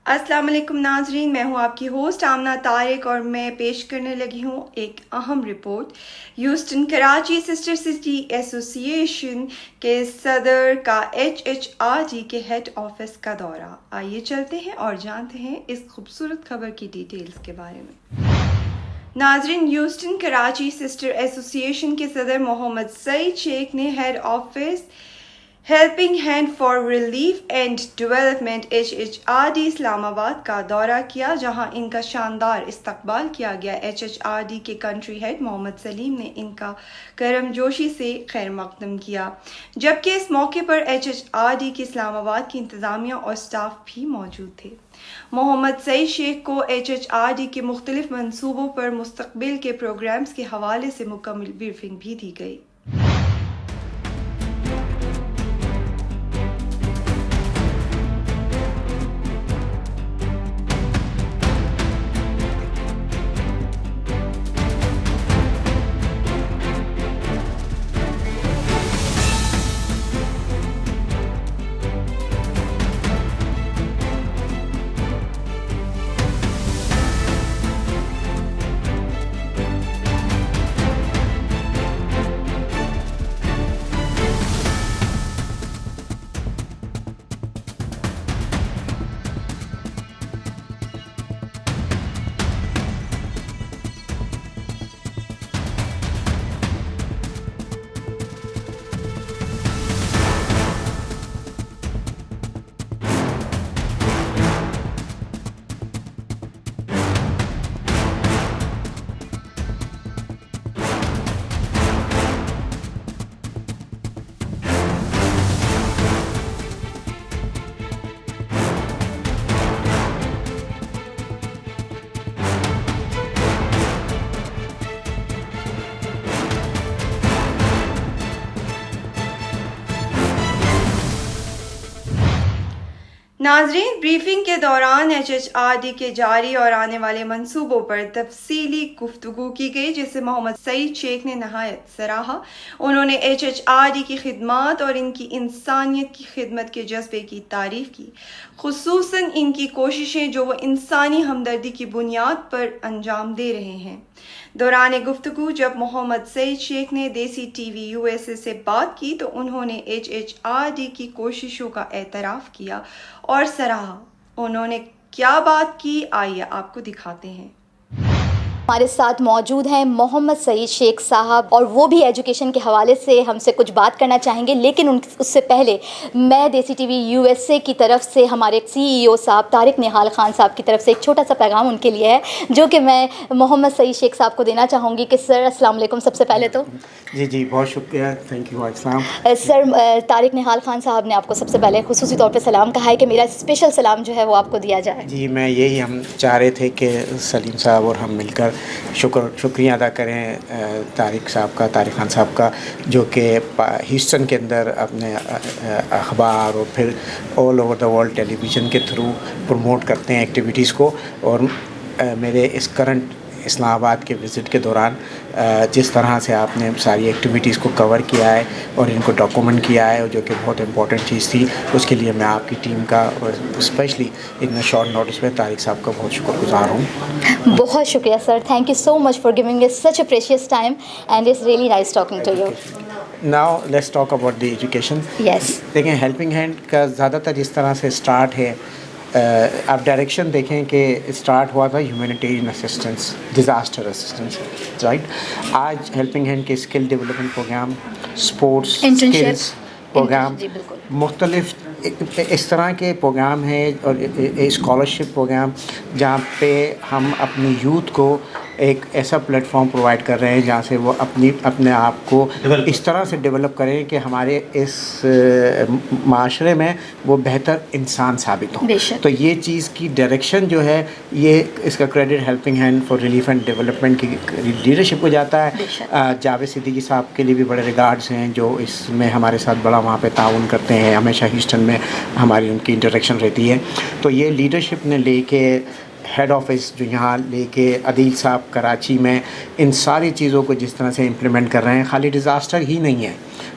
السلام علیکم ناظرین، میں ہوں آپ کی ہوسٹ آمنہ طارق اور میں پیش کرنے لگی ہوں ایک اہم report. Houston Karachi sister city ایسوسی ایشن کے صدر کا HHRD کے ہیڈ آفس کا دورہ۔ آئیے چلتے ہیں اور جانتے ہیں اس خوبصورت خبر کی ڈیٹیلز کے بارے میں۔ ناظرین، ہیوسٹن کراچی سسٹر ایسوسی ایشن کے صدر محمد سعید شیخ نے head office helping hand for relief and development HHRD Islamabad کا دورہ کیا، جہاں ان کا شاندار استقبال کیا گیا۔ HHRD کے کنٹری ہیڈ محمد سلیم نے ان کا کرم جوشی سے خیر مقدم کیا، جبکہ اس موقع پر HHRD کے اسلام آباد کی انتظامیہ اور سٹاف بھی موجود تھے۔ محمد سعید شیخ کو HHRD کے مختلف منصوبوں پر مستقبل کے پروگرامز کے حوالے سے مکمل بریفنگ بھی دی گئی۔ ناظرین، بریفنگ کے دوران HHRD کے جاری اور آنے والے منصوبوں پر تفصیلی گفتگو کی گئی، جسے محمد سعید شیخ نے نہایت سراہا۔ انہوں نے HHRD کی خدمات اور ان کی انسانیت کی خدمت کے جذبے کی تعریف کی، خصوصاً ان کی کوششیں جو وہ انسانی ہمدردی کی بنیاد پر انجام دے رہے ہیں۔ دوران گفتگو جب محمد سعید شیخ نے دیسی ٹی وی USA سے بات کی تو انہوں نے HHRD کی کوششوں کا اعتراف کیا اور سراہا۔ انہوں نے کیا بات کی، آئیے آپ کو دکھاتے ہیں۔ ہمارے ساتھ موجود ہیں محمد سعید شیخ صاحب، اور وہ بھی ایجوکیشن کے حوالے سے ہم سے کچھ بات کرنا چاہیں گے، لیکن اس سے پہلے میں دیسی ٹی وی USA کی طرف سے ہمارے CEO صاحب طارق نہال خان صاحب کی طرف سے ایک چھوٹا سا پیغام ان کے لیے ہے، جو کہ میں محمد سعید شیخ صاحب کو دینا چاہوں گی کہ سر السلام علیکم سب سے پہلے تو۔ جی بہت شکریہ، تھینک یو السلام۔ سر، طارق نہال خان صاحب نے آپ کو سب سے پہلے خصوصی طور پہ سلام کہا ہے کہ میرا اسپیشل سلام جو ہے وہ آپ کو دیا جائے۔ جی میں یہی ہم چاہ رہے تھے کہ سلیم صاحب اور ہم مل کر شکریہ ادا کریں طارق خان صاحب کا، جو کہ ہیوسٹن کے اندر اپنے اخبار اور پھر all over the world television کے تھرو پروموٹ کرتے ہیں ایکٹیویٹیز کو، اور میرے اس کرنٹ اسلام آباد کے وزٹ کے دوران جس طرح سے آپ نے ساری ایکٹیویٹیز کو کور کیا ہے اور ان کو ڈاکومنٹ کیا ہے، جو کہ بہت امپورٹنٹ چیز تھی، اس کے لیے میں آپ کی ٹیم کا اور اسپیشلی اتنا شارٹ نوٹس میں طارق صاحب کا بہت شکر گزار ہوں۔ بہت شکریہ sir, thank you so much for giving us such a precious time and it's really nice talking to you. Now let's talk about the education. Yes, دیکھیں ہیلپنگ ہینڈ کا زیادہ تر جس طرح سے اسٹارٹ ہے، آپ ڈائریکشن دیکھیں کہ اسٹارٹ ہوا تھا humanitarian assistance, disaster assistance, right. آج ہیلپنگ ہینڈ کے skill development program, sports skills program, مختلف اس طرح کے پروگرام ہیں، اور اسکالرشپ پروگرام جہاں پہ ہم اپنی یوتھ کو ایک ایسا پلیٹ فارم پرووائڈ کر رہے ہیں جہاں سے وہ اپنے آپ کو اس طرح سے ڈیولپ کریں کہ ہمارے اس معاشرے میں وہ بہتر انسان ثابت ہوں۔ تو یہ چیز کی ڈائریکشن جو ہے، یہ اس کا credit helping hand for relief and development کی لیڈرشپ کو جاتا ہے۔ جاوید صدیقی صاحب کے لیے بھی بڑے ریگارڈز ہیں، جو اس میں ہمارے ساتھ بڑا وہاں پہ تعاون کرتے ہیں، ہمیشہ ہیوسٹن میں ہماری ان کی انٹریکشن رہتی ہے۔ تو یہ لیڈرشپ نے لے کے ہیڈ آفس جو یہاں لے کے عدیل صاحب کراچی میں ان ساری چیزوں کو جس طرح سے امپلیمنٹ کر رہے ہیں، خالی ڈیزاسٹر ہی نہیں ہے،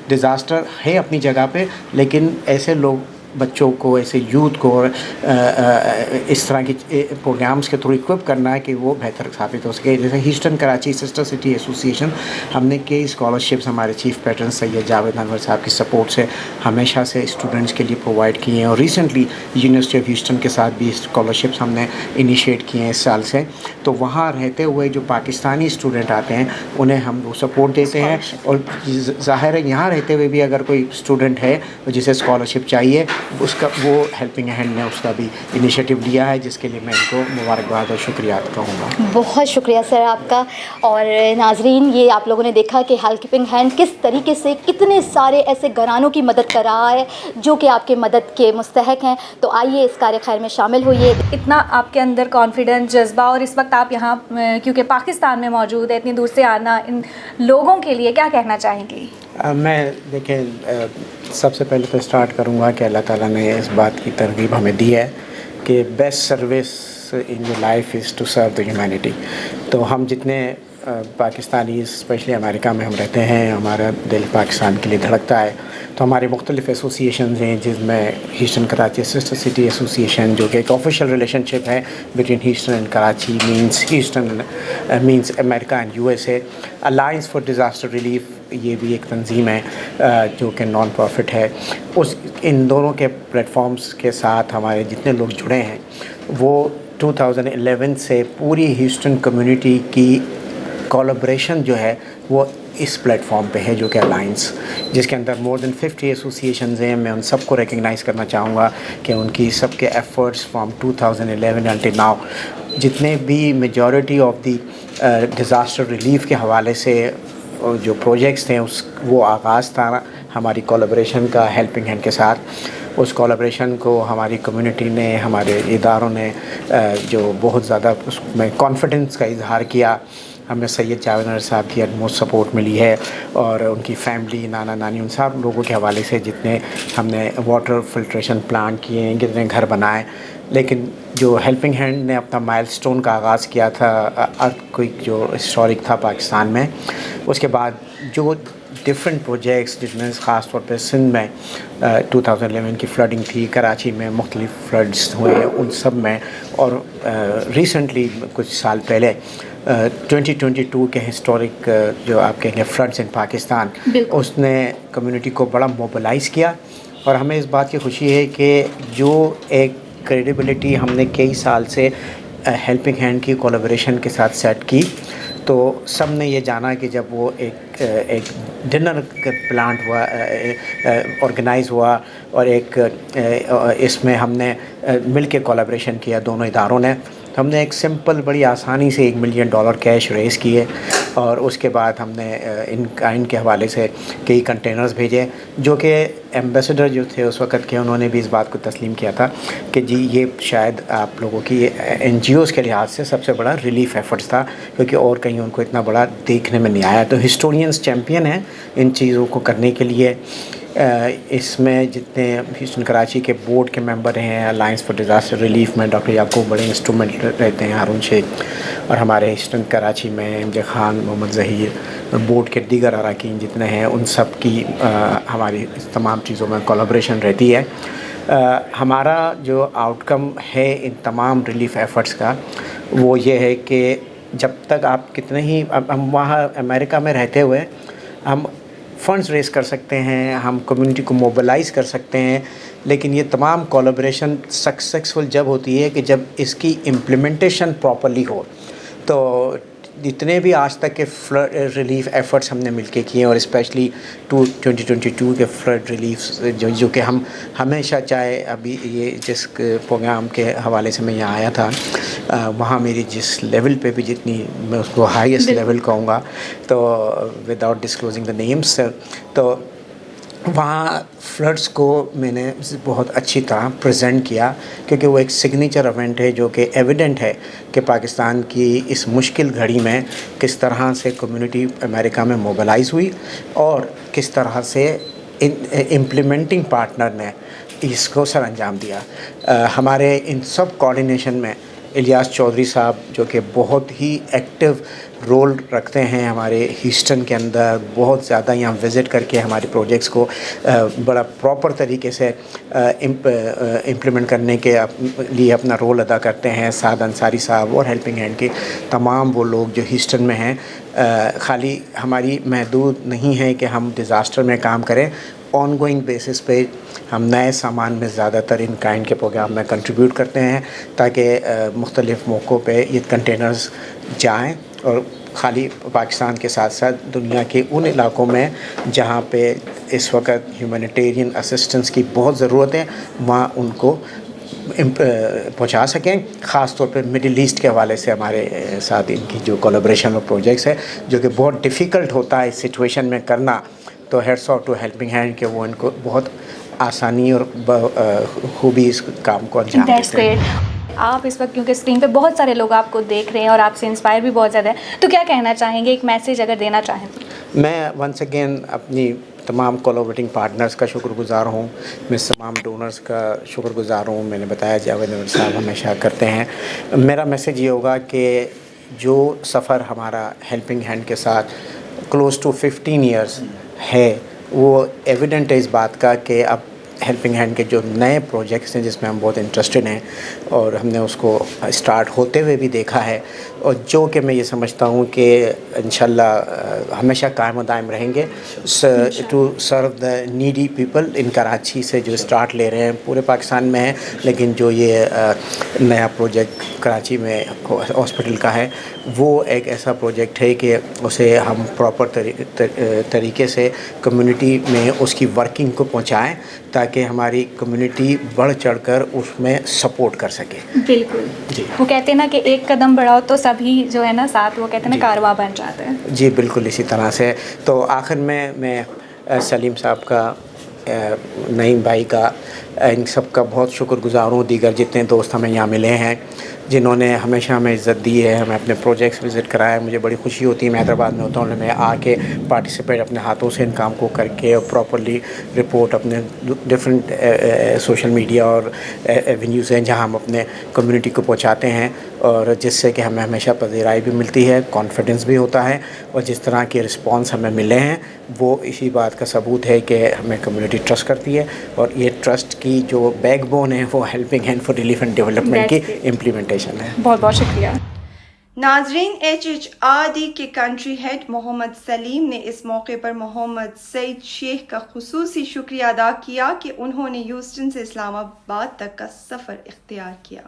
ڈیزاسٹر ہے اپنی جگہ پہ، لیکن ایسے لوگ بچوں کو ایسے یوتھ کو اس طرح کی پروگرامز کے تھرو اکوپ کرنا ہے کہ وہ بہتر ثابت ہو سکے. جیسے Houston Karachi sister city association, ہم نے کئی اسکالرشپس ہمارے چیف پیٹرن سید جاوید انور صاحب کی سپورٹ سے ہمیشہ سے اسٹوڈنٹس کے لیے پرووائڈ کیے ہیں, اور ریسنٹلی یونیورسٹی آف ہیوسٹن کے ساتھ بھی اسکالرشپس ہم نے انیشیٹ کیے ہیں اس سال سے. تو وہاں رہتے ہوئے جو پاکستانی اسٹوڈنٹ آتے ہیں انہیں ہم وہ سپورٹ دیتے ہیں, اور ظاہر ہے یہاں رہتے ہوئے بھی اگر کوئی اسٹوڈنٹ ہے جسے اسکالرشپ چاہیے اس کا وہ ہیلپنگ ہینڈ نے اس کا بھی انیشیٹو لیا ہے, جس کے لیے میں ان کو مبارکباد اور شکریہ کہوں گا. بہت شکریہ سر آپ کا. اور ناظرین, یہ آپ لوگوں نے دیکھا کہ ہیلپنگ ہینڈ کس طریقے سے کتنے سارے ایسے گھرانوں کی مدد کر رہا ہے جو کہ آپ کے مدد کے مستحق ہیں. تو آئیے اس کار خیر میں شامل ہوئیے. اتنا آپ کے اندر کانفیڈنس, جذبہ, اور اس وقت آپ یہاں کیونکہ پاکستان میں موجود ہے, اتنی دور سے آنا, ان لوگوں کے لیے کیا کہنا چاہیں گی؟ میں دیکھیں سب سے پہلے تو اسٹارٹ کروں گا کہ اللہ تعالیٰ نے اس بات کی ترغیب ہمیں دی ہے کہ best service in your life is to serve the humanity. تو ہم جتنے پاکستانی اسپیشلی امریکہ میں ہم رہتے ہیں, ہمارا دل پاکستان کے لیے دھڑکتا ہے. تو ہمارے مختلف ایسوسیشنز ہیں جس میں Houston Karachi sister city association جو کہ ایک آفیشیل ریلیشن شپ ہے between Houston and Karachi, means Houston means America and U S A. Alliance for disaster relief یہ بھی ایک تنظیم ہے جو کہ نان پروفٹ ہے. ان دونوں کے پلیٹ فارمز کے ساتھ ہمارے جتنے لوگ جڑے ہیں وہ 2011 سے پوری ہیوسٹن کمیونٹی کی کولابریشن جو ہے وہ اس پلیٹ فارم پہ ہے جو کہ الائنس, جس کے اندر مور دین 50 ایسوسیشنز ہیں. میں ان سب کو ریکگنائز کرنا چاہوں گا کہ ان کی سب کے ایفرٹس فرام 2011 انٹل ناؤ جتنے بھی majority of the disaster relief کے حوالے سے جو پروجیکٹس تھے وہ آغاز تھا ہماری کولابریشن کا ہیلپنگ ہینڈ کے ساتھ. اس کولابریشن کو ہماری کمیونٹی نے, ہمارے اداروں نے جو بہت زیادہ اس میں کانفیڈنس کا اظہار کیا. ہمیں سید جاوید انور صاحب کی موسٹ سپورٹ ملی ہے, اور ان کی فیملی, نانا نانی, ان سب لوگوں کے حوالے سے جتنے ہم نے واٹر فلٹریشن پلانٹ کیے ہیں, کتنے گھر بنائے. لیکن جو ہیلپنگ ہینڈ نے اپنا مائل سٹون کا آغاز کیا تھا ارتھ کوئک جو ہسٹورک تھا پاکستان میں, اس کے بعد جو ڈفرینٹ پروجیکٹس جس میں خاص طور پہ سندھ میں 2011 کی فلڈنگ تھی, کراچی میں مختلف فلڈس ہوئے ان سب میں, اور ریسنٹلی کچھ سال پہلے 2022 کے ہسٹورک جو آپ کہیں گے فلڈس ان پاکستان, اس نے کمیونٹی کو بڑا موبلائز کیا. اور ہمیں اس بات کی خوشی ہے کہ جو ایک کریڈیبلٹی ہم نے کئی سال سے ہیلپنگ ہینڈ کی کولابریشن کے ساتھ سیٹ کی, تو سب نے یہ جانا کہ جب وہ ایک ڈنر پلانٹ ہوا, آرگنائز ہوا, اور ایک اس میں ہم نے مل کے کولابریشن کیا دونوں اداروں نے. ہم نے ایک سمپل بڑی آسانی سے $1 ملین کیش ریز کیے, اور اس کے بعد ہم نے ان کے حوالے سے کئی کنٹینرز بھیجے, جو کہ ایمبیسڈر جو تھے اس وقت کے انہوں نے بھی اس بات کو تسلیم کیا تھا کہ جی یہ شاید آپ لوگوں کی NGOs کے لحاظ سے سب سے بڑا ریلیف ایفرٹس تھا, کیونکہ اور کہیں ان کو اتنا بڑا دیکھنے میں نہیں آیا. تو ہسٹورینز چیمپئن ہیں ان چیزوں کو کرنے کے لیے. اس میں جتنے ہیوسٹن کراچی کے بورڈ کے ممبر ہیں الائنس فار ڈیزاسٹر ریلیف میں ڈاکٹر یعقوب بڑے انسٹرومنٹ رہتے ہیں, ہارون شیخ, اور ہمارے ہیوسٹن کراچی میں MJ خان, محمد ظہیر, بورڈ کے دیگر اراکین جتنے ہیں ان سب کی ہماری تمام چیزوں میں کولابریشن رہتی ہے. ہمارا جو آؤٹ کم ہے ان تمام ریلیف ایفرٹس کا وہ یہ ہے کہ جب تک آپ کتنے ہی ہم وہاں امریکہ میں رہتے ہوئے ہم فنڈز ریز کر سکتے ہیں, ہم کمیونٹی کو موبلائز کر سکتے ہیں, لیکن یہ تمام کولابریشن سکسیسفل جب ہوتی ہے کہ جب اس کی امپلیمنٹیشن پراپرلی ہو. تو جتنے بھی آج تک کے فلڈ ریلیف ایفرٹس ہم نے مل کے کیے, اور اسپیشلی 2022 کے فلڈ ریلیف جو کہ ہم ہمیشہ, چاہے ابھی یہ جس پروگرام کے حوالے سے میں یہاں آیا تھا وہاں میری جس لیول پہ بھی جتنی میں اس کو ہائیسٹ لیول کہوں گا, تو وداؤٹ ڈسکلوزنگ دا نیمس, تو وہاں فلڈس کو میں نے بہت اچھی طرح پریزنٹ کیا, کیونکہ وہ ایک سگنیچر ایونٹ ہے جو کہ ایویڈنٹ ہے کہ پاکستان کی اس مشکل گھڑی میں کس طرح سے کمیونٹی امریکہ میں موبلائز ہوئی, اور کس طرح سے امپلیمنٹنگ پارٹنر نے اس کو سر انجام دیا. ہمارے ان سب کوارڈینیشن میں الیاس چودھری صاحب جو کہ بہت ہی ایکٹیو رول رکھتے ہیں ہمارے ہیوسٹن کے اندر. بہت زیادہ یہاں وزٹ کر کے ہمارے پروجیکٹس کو بڑا پراپر طریقے سے امپلیمنٹ کرنے کے لیے اپنا رول ادا کرتے ہیں. سعد انصاری صاحب اور ہیلپنگ ہینڈ کے تمام وہ لوگ جو ہیوسٹن میں ہیں. خالی ہماری محدود نہیں ہے کہ ہم ڈیزاسٹر میں کام کریں, آن گوئنگ بیسس پہ ہم نئے سامان میں زیادہ تر ان کائنڈ کے پروگرام میں کنٹریبیوٹ کرتے ہیں تاکہ مختلف موقعوں پہ یہ کنٹینرز جائیں, اور خالی پاکستان کے ساتھ ساتھ دنیا کے ان علاقوں میں جہاں پہ اس وقت ہیومینیٹیرین اسسٹنس کی بہت ضرورت ہے وہاں ان کو پہنچا سکیں. خاص طور پہ مڈل ایسٹ کے حوالے سے ہمارے ساتھ ان کی جو کولیبریشن اور پروجیکٹس ہے جو کہ بہت ڈیفیکلٹ ہوتا ہے اس سچویشن میں کرنا, تو heads of two helping hand کہ وہ ان کو بہت آسانی اور خوبی اس کام کو انجام دیتے ہیں. آپ اس وقت کیونکہ اسکرین پہ بہت سارے لوگ آپ کو دیکھ رہے ہیں اور آپ سے انسپائر بھی بہت زیادہ ہیں, تو کیا کہنا چاہیں گے, ایک میسیج اگر دینا چاہیں تو؟ میں ونس اگین اپنی تمام کولیبریٹنگ پارٹنرز کا شکر گزار ہوں, میں تمام ڈونرز کا شکر گزار ہوں. میں نے بتایا جاوید انور صاحب ہمیشہ کرتے ہیں. میرا میسیج یہ ہوگا کہ جو سفر ہمارا ہیلپنگ ہینڈ کے ساتھ کلوز ٹو 15 ایئرس ہے وہ ایویڈنٹ ہے اس بات کا کہ اب ہیلپنگ ہینڈ کے جو نئے پروجیکٹس ہیں جس میں ہم بہت انٹرسٹڈ ہیں اور ہم نے اس کو اسٹارٹ ہوتے ہوئے بھی دیکھا ہے, اور جو کہ میں یہ سمجھتا ہوں کہ انشاءاللہ ہمیشہ قائم و دائم رہیں گے to serve the needy people. ان کراچی سے جو اسٹارٹ لے رہے ہیں پورے پاکستان میں ہیں, لیکن جو یہ نیا پروجیکٹ کراچی میں ہاسپٹل کا ہے وہ ایک ایسا پروجیکٹ ہے کہ اسے ہم پراپر طریقے سے کمیونٹی میں اس کی ورکنگ کو پہنچائیں تاکہ ہماری کمیونٹی بڑھ چڑھ کر اس میں سپورٹ کر سکے. بالکل جی, وہ کہتے ہیں نا کہ ایک قدم بڑھاؤ تو سبھی جو ہے نا ساتھ, وہ کہتے ہیں نا کارواں بن جاتے ہیں. جی بالکل اسی طرح سے. تو آخر میں سلیم صاحب کا, نعیم بھائی کا, ان سب کا بہت شکر گزار ہوں. دیگر جتنے دوست ہمیں یہاں ملے ہیں جنہوں نے ہمیشہ ہمیں عزت دی ہے, ہمیں اپنے پروجیکٹس وزٹ کرایا. مجھے بڑی خوشی ہوتی ہے, میں حیدرآباد میں ہوتا ہوں, میں آ کے پارٹیسپیٹ اپنے ہاتھوں سے ان کام کو کر کے اور پراپرلی رپورٹ اپنے ڈفرینٹ سوشل میڈیا اور ایونیوز ہیں جہاں ہم اپنے کمیونٹی کو پہنچاتے ہیں, اور جس سے کہ ہمیں ہمیشہ پذیرائی بھی ملتی ہے, کانفیڈنس بھی ہوتا ہے, اور جس طرح کے رسپانس ہمیں ملے ہیں وہ اسی بات کا ثبوت ہے کہ ہمیں کمیونٹی ٹرسٹ کرتی ہے, اور یہ ٹرسٹ کی جو بیک بون ہے وہ helping hand for relief and development کی امپلیمنٹیشن ہے. بہت بہت شکریہ. ناظرین, HHRD کے کنٹری ہیڈ محمد سلیم نے اس موقع پر محمد سعید شیخ کا خصوصی شکریہ ادا کیا کہ انہوں نے ہیوسٹن سے اسلام آباد تک کا سفر اختیار کیا.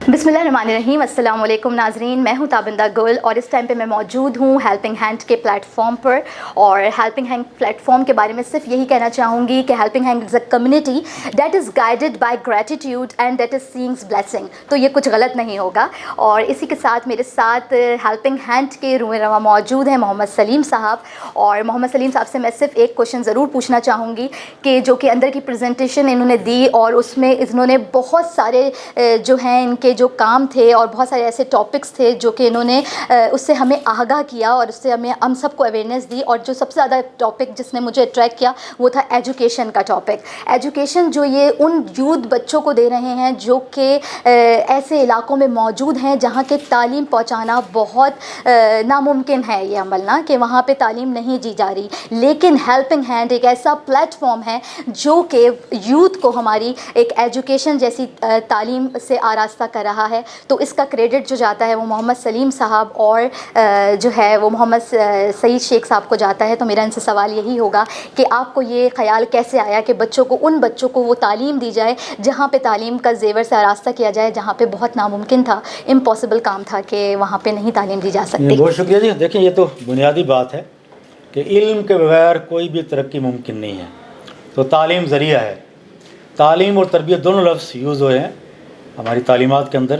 بسم اللہ الرحمن الرحیم. السلام علیکم ناظرین, میں ہوں تابندہ گل اور اس ٹائم پہ میں موجود ہوں ہیلپنگ ہینڈ کے پلیٹ فارم پر. اور ہیلپنگ ہینڈ پلیٹ فارم کے بارے میں صرف یہی کہنا چاہوں گی کہ helping hand is a community that is guided by gratitude and that is sayings blessing. تو یہ کچھ غلط نہیں ہوگا. اور اسی کے ساتھ میرے ساتھ ہیلپنگ ہینڈ کے روح رواں موجود ہیں محمد سلیم صاحب. اور محمد سلیم صاحب سے میں صرف ایک کوشچن ضرور پوچھنا چاہوں گی کہ جو کہ اندر کی پریزنٹیشن انہوں نے دی اور اس میں انہوں نے بہت سارے جو ہیں ان کے جو کام تھے اور بہت سارے ایسے ٹاپکس تھے جو کہ انہوں نے اس سے ہمیں آگاہ کیا اور اس سے ہم سب کو اویئرنیس دی. اور جو سب سے زیادہ ٹاپک جس نے مجھے اٹریکٹ کیا وہ تھا ایجوکیشن کا ٹاپک. ایجوکیشن جو یہ ان یوتھ بچوں کو دے رہے ہیں جو کہ ایسے علاقوں میں موجود ہیں جہاں کے تعلیم پہنچانا بہت ناممکن ہے یہ عمل نا, کہ وہاں پہ تعلیم نہیں دی جا رہی. لیکن ہیلپنگ ہینڈ ایک ایسا پلیٹ فارم ہے جو کہ یوتھ کو ہماری ایک ایجوکیشن جیسی تعلیم سے آراستہ کر رہا ہے. تو اس کا کریڈٹ جو جاتا ہے وہ محمد سلیم صاحب اور جو ہے وہ محمد سعید شیخ صاحب کو جاتا ہے. تو میرا ان سے سوال یہی ہوگا کہ آپ کو یہ خیال کیسے آیا کہ ان بچوں کو وہ تعلیم دی جائے جہاں پہ تعلیم کا زیور سے آراستہ کیا جائے, جہاں پہ بہت ناممکن تھا, امپاسبل کام تھا کہ وہاں پہ نہیں تعلیم دی جا سکتی. بہت شکریہ جی. دیکھیں یہ تو بنیادی بات ہے کہ علم کے بغیر کوئی بھی ترقی ممکن نہیں ہے. تو تعلیم ذریعہ ہے. تعلیم اور تربیت دونوں لفظ یوز ہوئے ہیں ہماری تعلیمات کے اندر.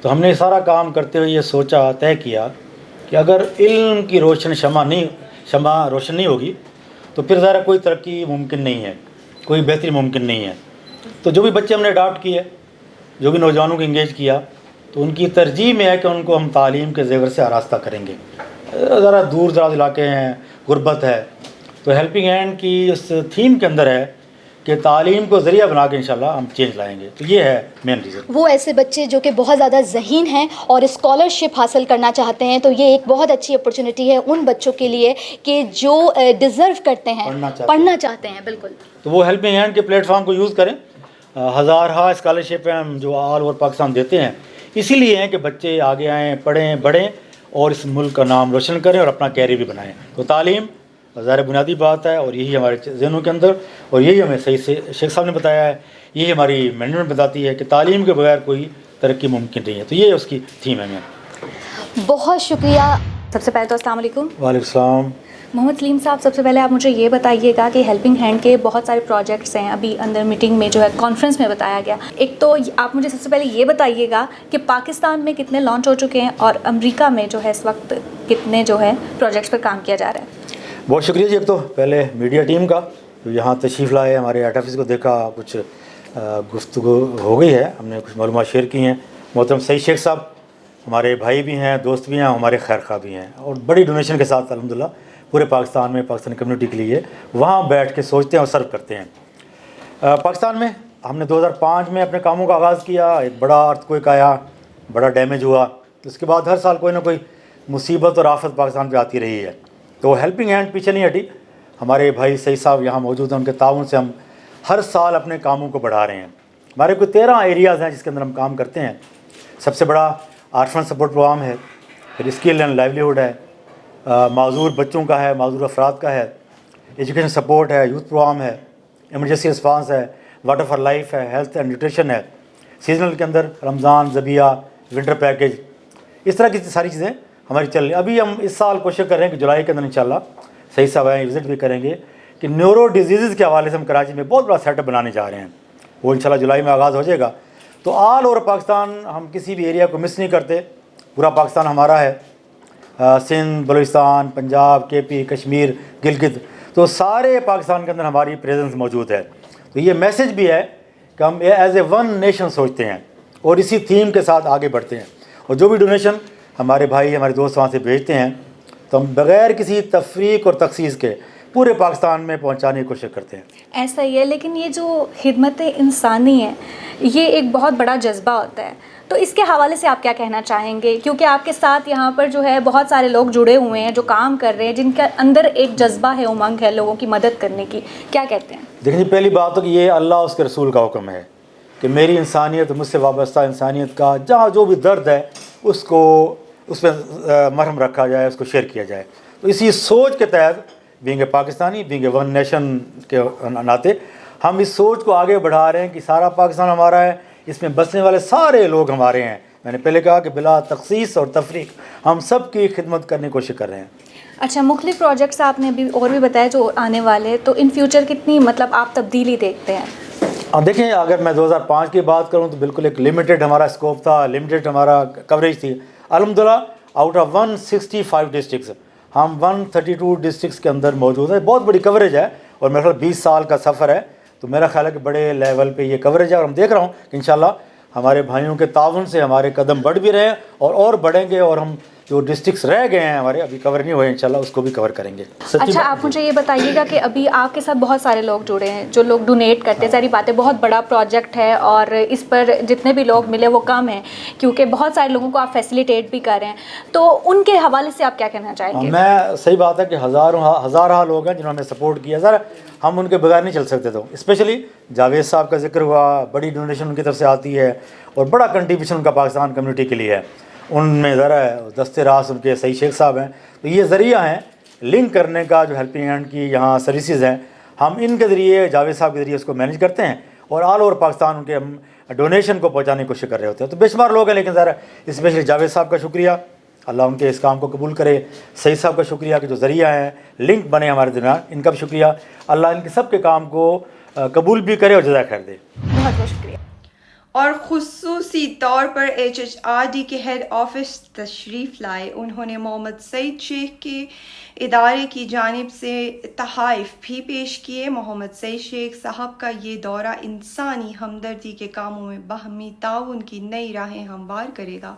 تو ہم نے سارا کام کرتے ہوئے یہ سوچا, طے کیا کہ اگر علم کی شمع روشن نہیں ہوگی تو پھر ظاہر کوئی ترقی ممکن نہیں ہے, کوئی بہتری ممکن نہیں ہے. تو جو بھی بچے ہم نے اڈاپٹ کیے, جو بھی نوجوانوں کو انگیج کیا, تو ان کی ترجیح میں ہے کہ ان کو ہم تعلیم کے زیور سے آراستہ کریں گے. ذرا دور دراز علاقے ہیں, غربت ہے, تو ہیلپنگ ہینڈ کی اس تھیم کے اندر ہے کہ تعلیم کو ذریعہ بنا کے انشاءاللہ ہم چینج لائیں گے. تو یہ ہے مین ریزن. وہ ایسے بچے جو کہ بہت زیادہ ذہین ہیں اور اسکالرشپ حاصل کرنا چاہتے ہیں، تو یہ ایک بہت اچھی اپرچونٹی ہے ان بچوں کے لیے کہ جو ڈیزرو کرتے ہیں، پڑھنا چاہتے ہیں. بالکل. تو وہ ہیلپنگ ہینڈ کے پلیٹ فارم کو یوز کریں. ہزارہا اسکالرشپیں ہم جو آل اوور پاکستان دیتے ہیں اسی لیے ہیں کہ بچے آگے آئیں، پڑھیں، بڑھیں اور اس ملک کا نام روشن کریں اور اپنا کیریئر بھی بنائیں. تو تعلیم ظاہر بنیادی بات ہے اور یہی ہمارے ذہنوں کے اندر، اور یہی ہمیں صحیح سے شیخ صاحب نے بتایا ہے، یہی ہماری مینجمنٹ بتاتی ہے کہ تعلیم کے بغیر کوئی ترقی ممکن نہیں ہے. تو یہ اس کی تھیم ہے. بہت شکریہ. سب سے پہلے تو السلام علیکم. وعلیکم السلام. محمد سلیم صاحب، سب سے پہلے آپ مجھے یہ بتائیے گا کہ ہیلپنگ ہینڈ کے بہت سارے پروجیکٹس ہیں، ابھی اندر میٹنگ میں جو ہے کانفرنس میں بتایا گیا. ایک تو آپ مجھے سب سے پہلے یہ بتائیے گا کہ پاکستان میں کتنے لانچ ہو چکے ہیں اور امریکہ میں جو ہے اس وقت کتنے جو ہے پروجیکٹس پر کام کیا جا رہا ہے. بہت شکریہ جی. ایک تو پہلے میڈیا ٹیم کا جو یہاں تشریف لائے، ہمارے ہیڈ آفس کو دیکھا، کچھ گفتگو ہو گئی ہے، ہم نے کچھ معلومات شیئر کی ہیں. محترم سعید شیخ صاحب ہمارے بھائی بھی ہیں، دوست بھی ہیں، ہمارے خیر خواہ بھی ہیں، اور بڑی ڈونیشن کے ساتھ الحمدللہ پورے پاکستان میں پاکستانی کمیونٹی کے لیے وہاں بیٹھ کے سوچتے ہیں اور سرو کرتے ہیں. پاکستان میں ہم نے 2005 میں اپنے کاموں کا آغاز کیا. ایک بڑا ارتھ کوئک آیا، بڑا ڈیمیج ہوا. اس کے بعد ہر سال کوئی نہ کوئی مصیبت اور آفت پاکستان پہ آتی رہی ہے. تو ہیلپنگ ہینڈ پیچھے نہیں ہٹی. ہمارے بھائی سعید صاحب یہاں موجود ہیں، ان کے تعاون سے ہم ہر سال اپنے کاموں کو بڑھا رہے ہیں. ہمارے کوئی 13 ایریاز ہیں جس کے اندر ہم کام کرتے ہیں. سب سے بڑا آرفن سپورٹ پروگرام ہے، پھر اسکل اینڈ لائیولیہوڈ ہے، معذور بچوں کا ہے، معذور افراد کا ہے، ایجوکیشن سپورٹ ہے، یوتھ پروگرام ہے، ایمرجنسی رسپانس ہے، واٹر فار لائف ہے، ہیلتھ اینڈ نیوٹریشن ہے، سیزنل کے اندر رمضان، ذبیحہ، ونٹر پیکیج، اس طرح کی ساری چیزیں ہماری چل رہی ہیں. ابھی ہم اس سال کوشش کر رہے ہیں کہ جولائی کے اندر انشاءاللہ صحیح صاحب آئیں، وزٹ بھی کریں گے کہ نیورو ڈیزیزز کے حوالے سے ہم کراچی میں بہت بڑا سیٹ اپ بنانے جا رہے ہیں. وہ انشاءاللہ جولائی میں آغاز ہو جائے گا. تو آل اوور پاکستان ہم کسی بھی ایریا کو مس نہیں کرتے. پورا پاکستان ہمارا ہے، سندھ، بلوچستان، پنجاب، کے پی، کشمیر، گلگت، تو سارے پاکستان کے اندر ہماری پریزنس موجود ہے. تو یہ میسج بھی ہے کہ ہم ایز اے ون نیشن سوچتے ہیں اور اسی تھیم کے ساتھ آگے بڑھتے ہیں. اور جو بھی ڈونیشن ہمارے بھائی ہمارے دوست وہاں سے بھیجتے ہیں تو ہم بغیر کسی تفریق اور تخصیص کے پورے پاکستان میں پہنچانے کی کوشش کرتے ہیں. ایسا ہی ہے، لیکن یہ جو خدمت انسانی ہے یہ ایک بہت بڑا جذبہ ہوتا ہے. تو اس کے حوالے سے آپ کیا کہنا چاہیں گے؟ کیونکہ آپ کے ساتھ یہاں پر جو ہے بہت سارے لوگ جڑے ہوئے ہیں جو کام کر رہے ہیں، جن کے اندر ایک جذبہ ہے، امنگ ہے لوگوں کی مدد کرنے کی. کیا کہتے ہیں؟ دیکھیں جی، پہلی بات تو کہ یہ اللہ اس کے رسول کا حکم ہے کہ میری انسانیت، مجھ سے وابستہ انسانیت کا جہاں جو بھی درد ہے اس کو اس پہ مرہم رکھا جائے، اس کو شیئر کیا جائے. تو اسی سوچ کے تحت being a Pakistani, being a one nation کے ناطے ہم اس سوچ کو آگے بڑھا رہے ہیں کہ سارا پاکستان ہمارا ہے، اس میں بسنے والے سارے لوگ ہمارے ہیں. میں نے پہلے کہا کہ بلا تخصیص اور تفریق ہم سب کی خدمت کرنے کی کوشش کر رہے ہیں. اچھا، مختلف پروجیکٹس آپ نے ابھی اور بھی بتایا جو آنے والے، تو ان فیوچر کتنی مطلب آپ تبدیلی دیکھتے ہیں؟ دیکھیں، اگر میں 2005 کی بات کروں تو بالکل ایک لمیٹڈ ہمارا اسکوپ تھا، لمیٹڈ ہمارا کوریج تھی. الحمدللہ آؤٹ آف 165 ڈسٹرکٹس ہم 132 ڈسٹرکٹس کے اندر موجود ہیں. بہت بڑی کوریج ہے اور میرا خیال 20 سال کا سفر ہے. تو میرا خیال ہے کہ بڑے لیول پہ یہ کوریج ہے اور ہم دیکھ رہا ہوں کہ انشاءاللہ ہمارے بھائیوں کے تعاون سے ہمارے قدم بڑھ بھی رہے ہیں اور بڑھیں گے، اور ہم جو ڈسٹرکٹس رہ گئے ہیں ہمارے ابھی کور نہیں ہوئے انشاءاللہ اس کو بھی کور کریں گے. اچھا، آپ مجھے یہ بتائیے گا کہ ابھی آپ کے ساتھ بہت سارے لوگ جڑے ہیں جو لوگ ڈونیٹ کرتے ہیں. ساری باتیں، بہت بڑا پروجیکٹ ہے اور اس پر جتنے بھی لوگ ملے وہ کم ہیں کیونکہ بہت سارے لوگوں کو آپ فیسیلیٹیٹ بھی کر رہے ہیں. تو ان کے حوالے سے آپ کیا کہنا چاہیں گے؟ میں صحیح بات ہے کہ ہزارہ لوگ ہیں جنہوں نے سپورٹ کیا. ذرا ہم ان کے بغیر نہیں چل سکتے. تو اسپیشلی جاوید صاحب کا ذکر ہوا، بڑی ڈونیشن ان کی طرف سے آتی ہے اور بڑا کنٹریبیوشن ان کا پاکستان کمیونٹی کے لیے ہے. ان میں ذرا دستے راس ان کے سعید شیخ صاحب ہیں. تو یہ ذریعہ ہیں لنک کرنے کا جو ہیلپنگ ہینڈ کی یہاں سروسز ہیں. ہم ان کے ذریعے، جاوید صاحب کے ذریعے اس کو مینیج کرتے ہیں اور آل اوور پاکستان ان کے ہم ڈونیشن کو پہنچانے کی کوشش کر رہے ہوتے ہیں. تو بے شمار لوگ ہیں، لیکن ذرا اسپیشلی جاوید صاحب کا شکریہ، اللہ ان کے اس کام کو قبول کرے. سعید صاحب کا شکریہ کہ جو ذریعہ ہیں، لنک بنے ہمارے درمیان، ان کا بھی شکریہ. اللہ ان کے سب کے کام کو قبول بھی کرے اور جزائے خیر دے. بہت بہت شکریہ. اور خصوصی طور پر HHRD کے ہیڈ آفس تشریف لائے. انہوں نے محمد سعید شیخ کے ادارے کی جانب سے تحائف بھی پیش کیے. محمد سعید شیخ صاحب کا یہ دورہ انسانی ہمدردی کے کاموں میں باہمی تعاون کی نئی راہیں ہموار کرے گا.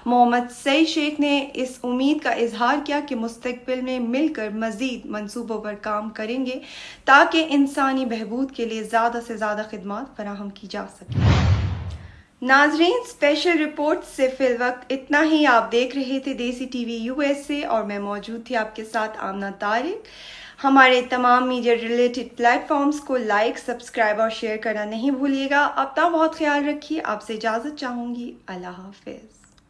محمد سعید شیخ نے اس امید کا اظہار کیا کہ مستقبل میں مل کر مزید منصوبوں پر کام کریں گے تاکہ انسانی بہبود کے لیے زیادہ سے زیادہ خدمات فراہم کی جا سکیں. ناظرین، اسپیشل رپورٹ سے فی الوقت اتنا ہی. آپ دیکھ رہے تھے دیسی ٹی وی USA اور میں موجود تھی آپ کے ساتھ آمنہ طارق. ہمارے تمام میڈیا ریلیٹڈ پلیٹ فارمز کو لائک، سبسکرائب اور شیئر کرنا نہیں بھولیے گا. اپنا بہت خیال رکھیے. آپ سے اجازت چاہوں گی. اللہ حافظ.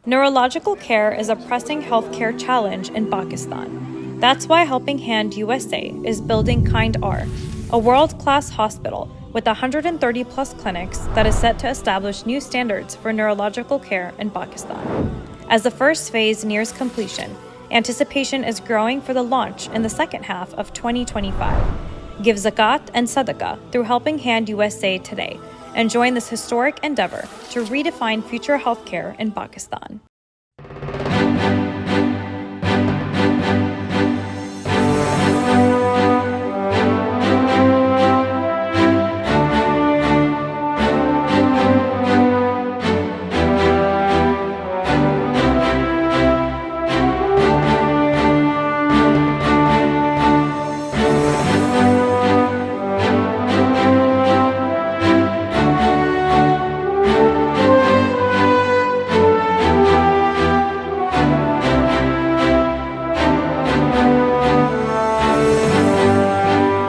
Neurological care is a pressing healthcare challenge in Pakistan. That's why Helping Hand USA is building Kind R, a world-class hospital with 130 plus clinics that is set to establish new standards for neurological care in Pakistan. As the first phase nears completion, anticipation is growing for the launch in the second half of 2025. Give zakat and sadaqah through Helping Hand USA today and join this historic endeavor to redefine future healthcare in Pakistan.